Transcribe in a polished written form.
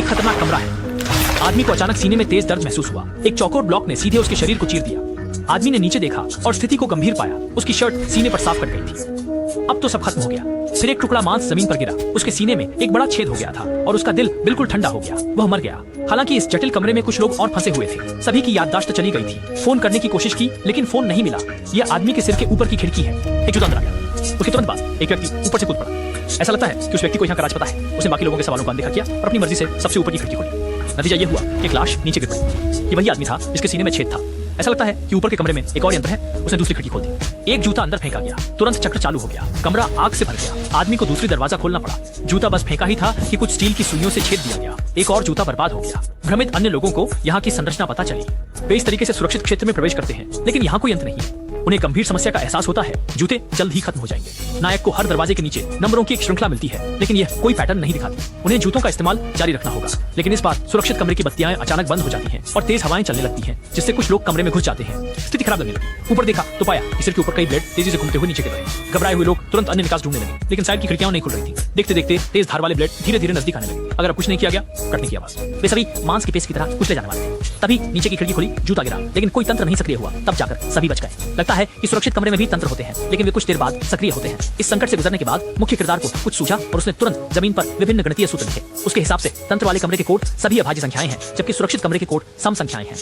खतरनाक कमरा है। आदमी को अचानक सीने में तेज दर्द महसूस हुआ। एक चौकोर ब्लॉक ने सीधे उसके शरीर को चीर दिया। आदमी ने नीचे देखा और स्थिति को गंभीर पाया। उसकी शर्ट सीने पर साफ कट गई थी। अब तो सब खत्म हो गया। फिर एक टुकड़ा मांस जमीन पर गिरा। उसके सीने में एक बड़ा छेद हो गया था और उसका दिल बिल्कुल ठंडा हो गया। वह मर गया। हालांकि इस जटिल कमरे में कुछ लोग और फंसे हुए थे। सभी की याददाश्त चली गई थी। फोन करने की कोशिश की लेकिन फोन नहीं मिला। यह आदमी के सिर के ऊपर की खिड़की है। एक जूता अंदर आ गया। उसके तुरंत बाद एक व्यक्ति ऊपर से कूद पड़ा। ऐसा लगता है कि उस व्यक्ति को यहाँ का राज पता है। उसने बाकी लोगों के सवालों को अनदेखा किया और अपनी मर्जी से सबसे ऊपर की खिड़की खोली। नतीजा यह हुआ कि एक लाश नीचे गिर पड़ी। ये वही आदमी था जिसके सीने में छेद था। ऐसा लगता है कि ऊपर के कमरे में एक और यंत्र है। उसने दूसरी खिड़की खोल दी। एक जूता अंदर फेंका गया। तुरंत चक्र चालू हो गया। कमरा आग से भर गया। आदमी को दूसरी दरवाजा खोलना पड़ा। जूता बस फेंका ही था कि कुछ स्टील की सुइयों से छेद दिया गया। एक और जूता बर्बाद हो गया। भ्रमित अन्य लोगों को यहाँ की संरचना पता चली। वे इस तरीके से सुरक्षित क्षेत्र में प्रवेश करते हैं लेकिन यहाँ कोई अंत नहीं। उन्हें गंभीर समस्या का एहसास होता है। जूते जल्द ही खत्म हो जाएंगे। नायक को हर दरवाजे के नीचे नंबरों की एक श्रृंखला मिलती है लेकिन यह कोई पैटर्न नहीं दिखाती। उन्हें जूतों का इस्तेमाल जारी रखना होगा लेकिन इस बार सुरक्षित कमरे की बत्तियां अचानक बंद हो जाती हैं और तेज हवाएं चलने लगती हैं जिससे कुछ लोग कमरे में घुस जाते हैं। स्थिति खराब लगने लगी। ऊपर देखा तो पाया कि सिर के ऊपर कई ब्लेड तेजी से घूमते हुए नीचे गिर रहे। घबराए हुए लोग तुरंत अन्य निकास ढूंढने लगे लेकिन साइड की खिड़कियां नहीं खुल रही थी। देखते देखते तेज धार वाले ब्लेड धीरे धीरे नजदीक आने लगे। अगर कुछ नहीं किया गया कटने की आवाज। वे सभी मांस के पेस्ट की तरह कुचले जाने वाले थे। तभी नीचे की खिड़की खुली। जूता गिरा लेकिन कोई तंत्र नहीं सक्रिय हुआ। तब जाकर सभी बच गए। लगता है कि सुरक्षित कमरे में भी तंत्र होते हैं लेकिन वे कुछ देर बाद सक्रिय होते हैं। इस संकट से गुजरने के बाद मुख्य किरदार को कुछ सूझा और उसने तुरंत जमीन पर विभिन्न गणितीय सूत्र लिखे। उसके हिसाब से तंत्र वाले कमरे के कोड सभी अभाज्य संख्याएं हैं जबकि सुरक्षित कमरे के कोड सम संख्याएं हैं।